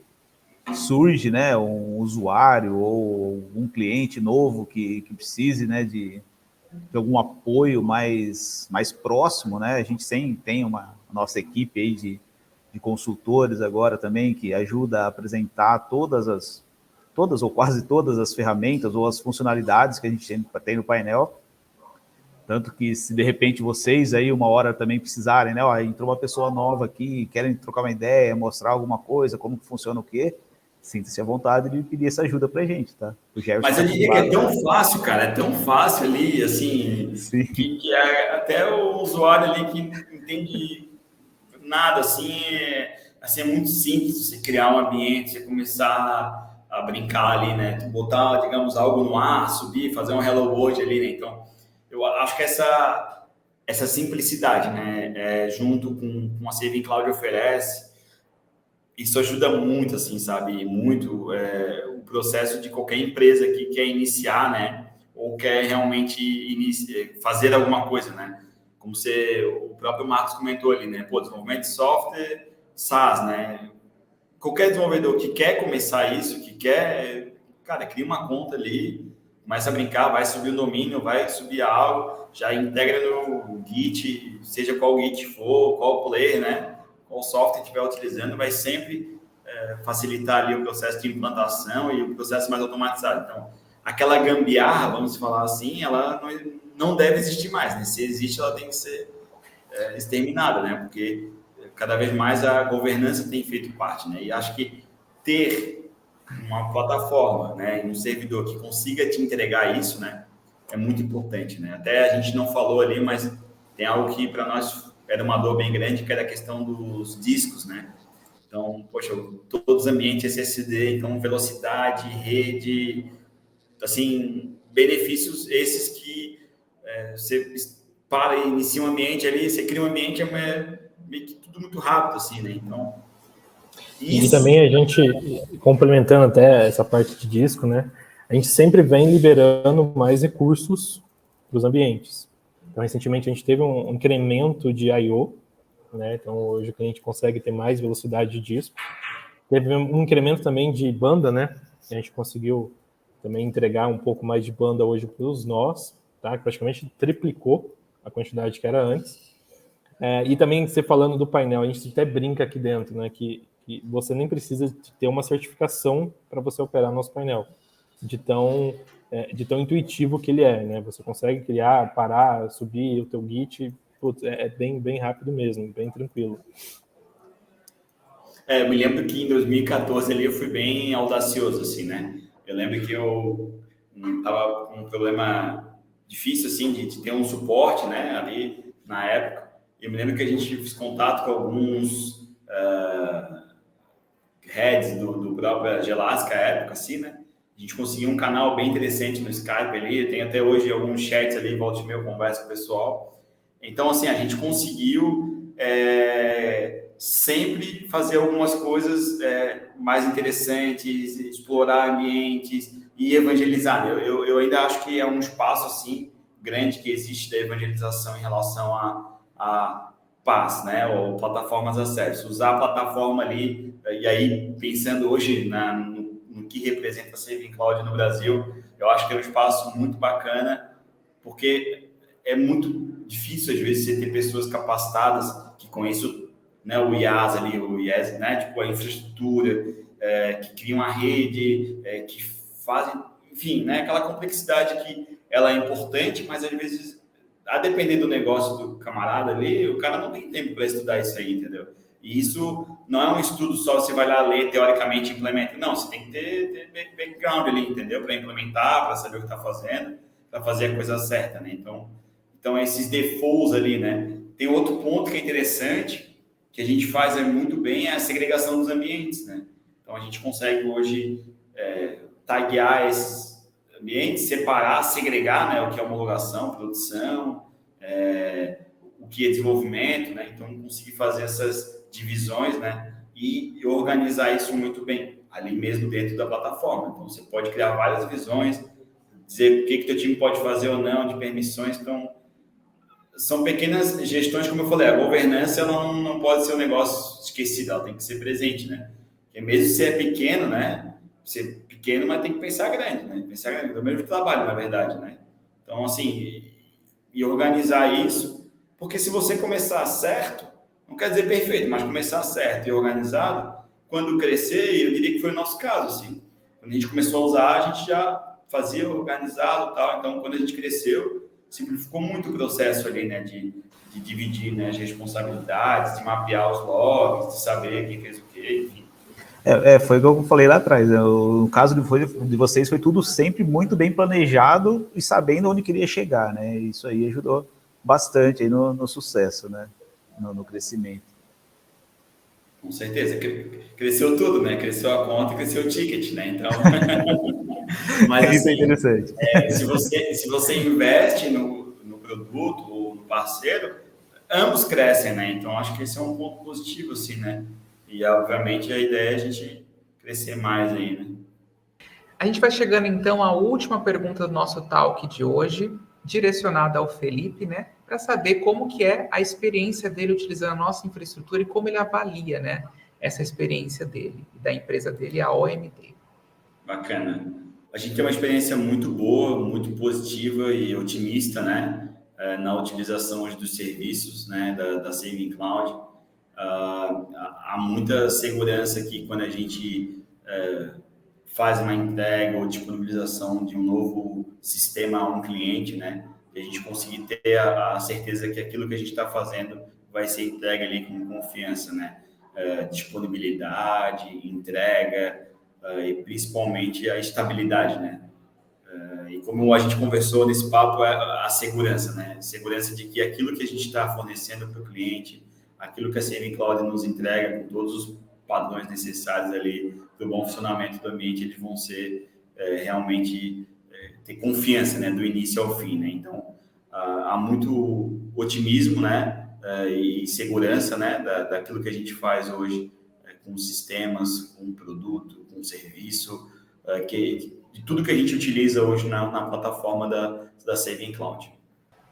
surge, né, um usuário ou um cliente novo que precise, né, de algum apoio mais próximo, né? A gente tem a nossa equipe aí de consultores agora também que ajuda a apresentar todas ou quase todas as ferramentas ou as funcionalidades que a gente tem no painel. Tanto que se de repente vocês aí uma hora também precisarem, né? Ó, entrou uma pessoa nova aqui, querem trocar uma ideia, mostrar alguma coisa, como que funciona o quê? Sinta-se à vontade de pedir essa ajuda pra gente, tá? Mas eu diria que é tão fácil, cara, é tão fácil ali, assim, que até o usuário ali que não entende nada, assim, é muito simples você criar um ambiente, você começar a brincar ali, né? Tu botar, digamos, algo no ar, subir, fazer um Hello World ali, né? Então, eu acho que essa simplicidade, né? Junto com a Saving Cloud oferece, isso ajuda muito, assim, sabe? Muito o processo de qualquer empresa que quer iniciar, né? Ou quer realmente fazer alguma coisa, né? Como o próprio Marcos comentou ali, né? Pô, desenvolvimento de software, SaaS, né? Qualquer desenvolvedor que quer começar isso, que quer, cara, cria uma conta ali, começa a brincar, vai subir o domínio, vai subir algo, já integra no Git, seja qual Git for, qual player, né? Qual software estiver utilizando, vai sempre facilitar ali o processo de implantação e o processo mais automatizado. Então, aquela gambiarra, vamos falar assim, ela não deve existir mais, né? Se existe, ela tem que ser exterminada, né? Porque cada vez mais a governança tem feito parte, né? E acho que ter uma plataforma, né, e um servidor que consiga te entregar isso, né, é muito importante, né? Até a gente não falou ali, mas tem algo que para nós era uma dor bem grande, que era a questão dos discos, né? Então, poxa, todos os ambientes SSD, então velocidade, rede, assim, benefícios esses que você inicia um ambiente ali, você cria um ambiente, meio que tudo muito rápido, assim, né? Então, isso... E também a gente, complementando até essa parte de disco, né? A gente sempre vem liberando mais recursos para os ambientes. Então, recentemente, a gente teve um incremento de I/O, né? Então, hoje o cliente consegue ter mais velocidade de disco. Teve um incremento também de banda, né? A gente conseguiu também entregar um pouco mais de banda hoje para os nós, tá? Praticamente triplicou a quantidade que era antes. E também, você falando do painel, a gente até brinca aqui dentro, né? Que você nem precisa ter uma certificação para você operar nosso painel, de tão intuitivo que ele é, né? Você consegue criar, parar, subir o teu Git, putz, bem rápido mesmo, bem tranquilo. Eu me lembro que em 2014 ali eu fui bem audacioso, assim, né? Eu lembro que eu estava com um problema difícil, assim, de ter um suporte, né, ali na época. Eu me lembro que a gente fez contato com alguns heads do próprio Gelastic à época, assim, né? A gente conseguiu um canal bem interessante no Skype ali, tem até hoje alguns chats ali, volta e meia, eu converso com o pessoal. Então, assim, a gente conseguiu sempre fazer algumas coisas mais interessantes, explorar ambientes e evangelizar. Eu ainda acho que é um espaço, assim, grande que existe da evangelização em relação a PaaS, né, ou plataformas as service. Usar a plataforma ali, e aí pensando hoje no que representa a Saving Cloud no Brasil, eu acho que é um espaço muito bacana, porque é muito difícil, às vezes, você ter pessoas capacitadas que conheçam, né, o IaaS ali, o IaaS, né, tipo a infraestrutura, que criam a rede, que fazem, enfim, né, aquela complexidade que ela é importante, mas às vezes, a depender do negócio do camarada ali, o cara não tem tempo para estudar isso aí, entendeu? E isso não é um estudo só, você vai lá ler, teoricamente implementa. Não, você tem que ter background ali, entendeu? Para implementar, para saber o que está fazendo, para fazer a coisa certa, né? Então, esses defaults ali, né? Tem outro ponto que é interessante, que a gente faz muito bem, é a segregação dos ambientes, né? Então, a gente consegue hoje taguear esses ambientes, separar, segregar, né? O que é homologação, produção, o que é desenvolvimento, né? Então, conseguir fazer essas divisões, né? E organizar isso muito bem, ali mesmo dentro da plataforma. Então, você pode criar várias visões, dizer o que teu time pode fazer ou não, de permissões. Então, são pequenas gestões, como eu falei, a governança ela não pode ser um negócio esquecido, ela tem que ser presente, né? Porque mesmo se é pequeno, né? Ser pequeno, mas tem que pensar grande, né? Pensar grande, do mesmo trabalho, na verdade, né? Então, assim, e organizar isso, porque se você começar certo, não quer dizer perfeito, mas começar certo e organizado, quando crescer, eu diria que foi o nosso caso, assim. Quando a gente começou a usar, a gente já fazia organizado e tal, então quando a gente cresceu, simplificou muito o processo ali, né, de dividir, né, as responsabilidades, de mapear os logs, de saber quem fez o quê, enfim. Foi o que eu falei lá atrás, né? No caso de vocês foi tudo sempre muito bem planejado e sabendo onde queria chegar, né? Isso aí ajudou bastante aí no sucesso, né? No crescimento. Com certeza, cresceu tudo, né? Cresceu a conta, cresceu o ticket, né? Então, mas Isso é assim, interessante. se você investe no produto ou no parceiro, ambos crescem, né? Então, acho que esse é um ponto positivo, assim, né? E, obviamente, a ideia é a gente crescer mais aí, né? A gente vai chegando, então, à última pergunta do nosso talk de hoje, direcionada ao Felipe, né? Para saber como que é a experiência dele utilizando a nossa infraestrutura e como ele avalia, né? Essa experiência dele, da empresa dele, a OMD. Bacana. A gente tem uma experiência muito boa, muito positiva e otimista, né? Na utilização hoje dos serviços, né? Da Saving Cloud. Há muita segurança aqui quando a gente faz uma entrega ou disponibilização de um novo sistema a um cliente, né? E a gente conseguir ter a certeza que aquilo que a gente está fazendo vai ser entregue ali com confiança, né? Disponibilidade, entrega e principalmente a estabilidade, né? E como a gente conversou nesse papo, é a segurança, né? Segurança de que aquilo que a gente está fornecendo para o cliente, aquilo que a Saving Cloud nos entrega, com todos os padrões necessários ali do bom funcionamento do ambiente, eles vão ser realmente ter confiança, né? Do início ao fim, né? Então, há muito otimismo, né? E segurança, né? Daquilo que a gente faz hoje com sistemas, com produto, com serviço, de tudo que a gente utiliza hoje na plataforma da Saving Cloud.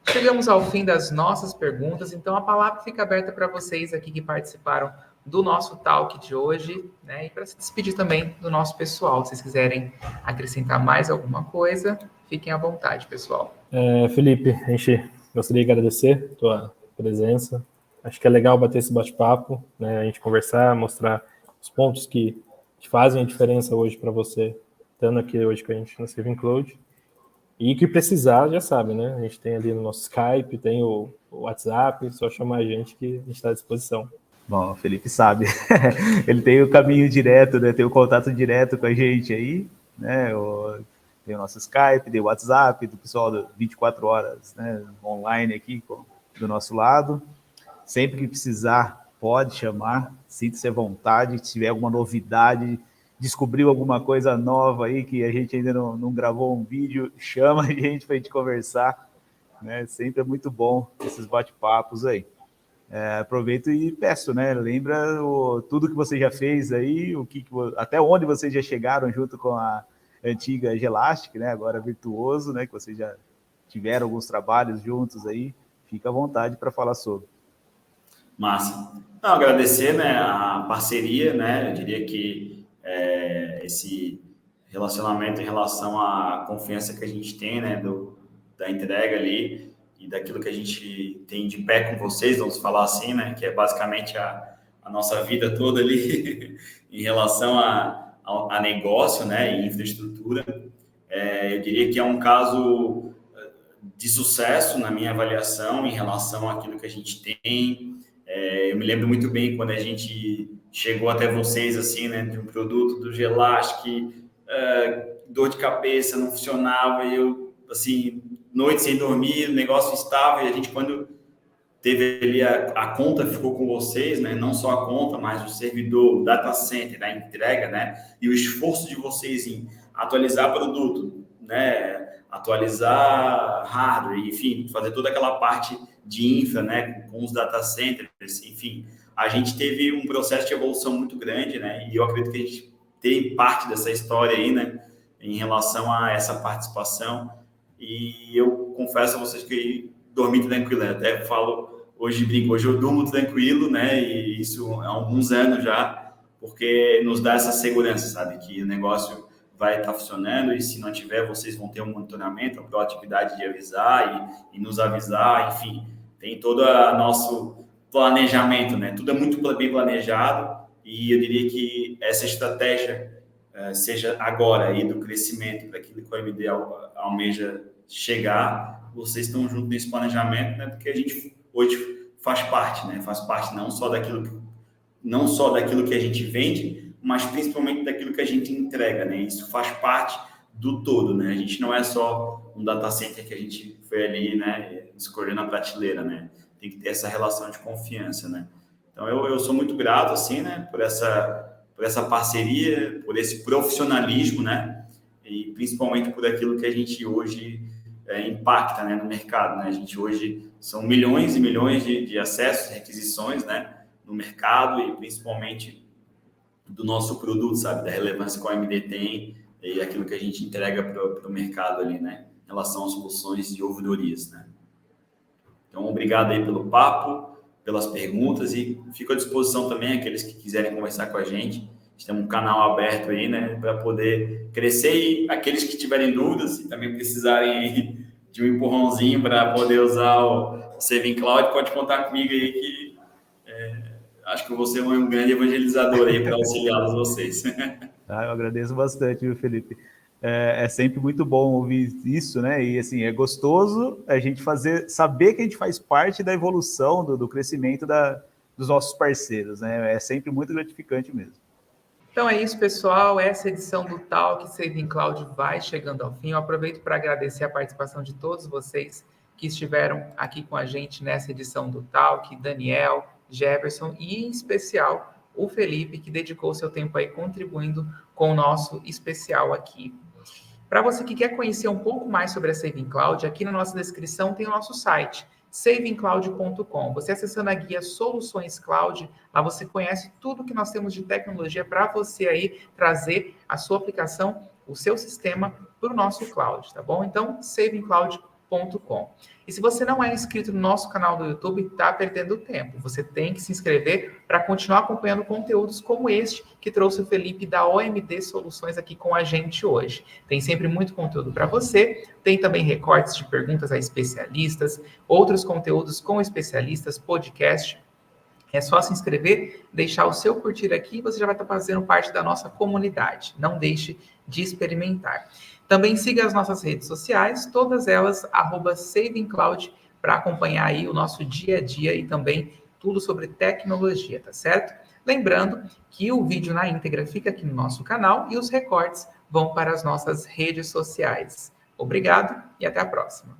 Chegamos ao fim das nossas perguntas, então a palavra fica aberta para vocês aqui que participaram do nosso talk de hoje, né? E para se despedir também do nosso pessoal. Se vocês quiserem acrescentar mais alguma coisa, fiquem à vontade, pessoal. Felipe, a gente gostaria de agradecer a tua presença. Acho que é legal bater esse bate-papo, né? A gente conversar, mostrar os pontos que fazem a diferença hoje para você, estando aqui hoje com a gente na Saving Cloud. E que precisar, já sabe, né? A gente tem ali no nosso Skype, tem o WhatsApp, só chamar a gente que a gente está à disposição. Bom, o Felipe sabe. Ele tem o caminho direto, né? Tem o contato direto com a gente aí, né? Tem o nosso Skype, tem o WhatsApp, do pessoal do 24 horas, né? Online aqui do nosso lado. Sempre que precisar, pode chamar, sinta-se à vontade. Se tiver alguma novidade, descobriu alguma coisa nova aí que a gente ainda não gravou um vídeo, chama a gente para a gente conversar, né? Sempre é muito bom esses bate-papos aí. Aproveito e peço, né? Lembra tudo que você já fez aí, até onde vocês já chegaram junto com a antiga Gelastic, né? Agora Virtuoso, né? Que vocês já tiveram alguns trabalhos juntos aí, fica à vontade para falar sobre. Massa. Não, agradecer, né, a parceria, né, eu diria que esse relacionamento em relação à confiança que a gente tem, né, da entrega ali e daquilo que a gente tem de pé com vocês, vamos falar assim, né, que é basicamente a nossa vida toda ali em relação a negócio, né, e infraestrutura. Eu diria que é um caso de sucesso na minha avaliação em relação àquilo que a gente tem. Eu me lembro muito bem quando a gente chegou até vocês, assim, né, de um produto do Gelast que dor de cabeça, não funcionava, e eu, assim, noite sem dormir, o negócio estava, e a gente, quando teve ali a conta, ficou com vocês, né, não só a conta, mas o servidor, o data center, a entrega, né, e o esforço de vocês em atualizar produto, né, atualizar hardware, enfim, fazer toda aquela parte de infra, né, com os data centers, enfim, a gente teve um processo de evolução muito grande, né, e eu acredito que a gente tem parte dessa história aí, né, em relação a essa participação, e eu confesso a vocês que dormi tranquilo, né? Até falo, hoje eu durmo tranquilo, né, e isso há alguns anos já, porque nos dá essa segurança, sabe, que o negócio vai estar funcionando, e se não tiver, vocês vão ter um monitoramento, a proatividade de avisar e nos avisar, enfim, tem todo o nosso planejamento, né, tudo é muito bem planejado, e eu diria que essa estratégia, seja agora aí do crescimento, para aquilo que o AMD almeja chegar, vocês estão junto nesse planejamento, né? Porque a gente hoje faz parte, né? Faz parte não só daquilo que a gente vende, mas principalmente daquilo que a gente entrega, né? Isso faz parte do todo, né? A gente não é só um data center que a gente foi ali, né? Escolhendo a prateleira, né? Tem que ter essa relação de confiança, né? Então, eu sou muito grato, assim, né, por essa parceria, por esse profissionalismo, né, e principalmente por aquilo que a gente hoje impacta, né, no mercado, né. A gente hoje são milhões e milhões de acessos, requisições, né, no mercado e principalmente do nosso produto, sabe, da relevância que o AMD tem e aquilo que a gente entrega para o mercado ali, né, em relação às soluções de ouvidorias, né. Então, obrigado aí pelo papo, pelas perguntas, e fico à disposição também aqueles que quiserem conversar com a gente. Temos um canal aberto aí, né, para poder crescer, e aqueles que tiverem dúvidas e também precisarem de um empurrãozinho para poder usar o Saving Cloud, pode contar comigo aí que acho que eu vou ser um grande evangelizador aí para auxiliá-los vocês. Eu agradeço bastante, viu, Felipe? É sempre muito bom ouvir isso, né? E assim, é gostoso a gente saber que a gente faz parte da evolução, do crescimento dos nossos parceiros, né? É sempre muito gratificante mesmo. Então é isso, pessoal. Essa edição do Talk Saving Cloud vai chegando ao fim. Eu aproveito para agradecer a participação de todos vocês que estiveram aqui com a gente nessa edição do Talk, Daniel, Jefferson e, em especial, o Felipe, que dedicou seu tempo aí contribuindo com o nosso especial aqui. Para você que quer conhecer um pouco mais sobre a Saving Cloud, aqui na nossa descrição tem o nosso site, savingcloud.com. Você acessando a guia Soluções Cloud, lá você conhece tudo que nós temos de tecnologia para você aí trazer a sua aplicação, o seu sistema para o nosso cloud, tá bom? Então, savingcloud.com. E se você não é inscrito no nosso canal do YouTube, está perdendo tempo. Você tem que se inscrever para continuar acompanhando conteúdos como este que trouxe o Felipe da OMD Soluções aqui com a gente hoje. Tem sempre muito conteúdo para você, tem também recortes de perguntas a especialistas, outros conteúdos com especialistas, podcast. É só se inscrever, deixar o seu curtir aqui e você já vai estar fazendo parte da nossa comunidade. Não deixe de experimentar. Também siga as nossas redes sociais, todas elas, @SavingCloud, para acompanhar aí o nosso dia a dia e também tudo sobre tecnologia, tá certo? Lembrando que o vídeo na íntegra fica aqui no nosso canal e os recortes vão para as nossas redes sociais. Obrigado e até a próxima.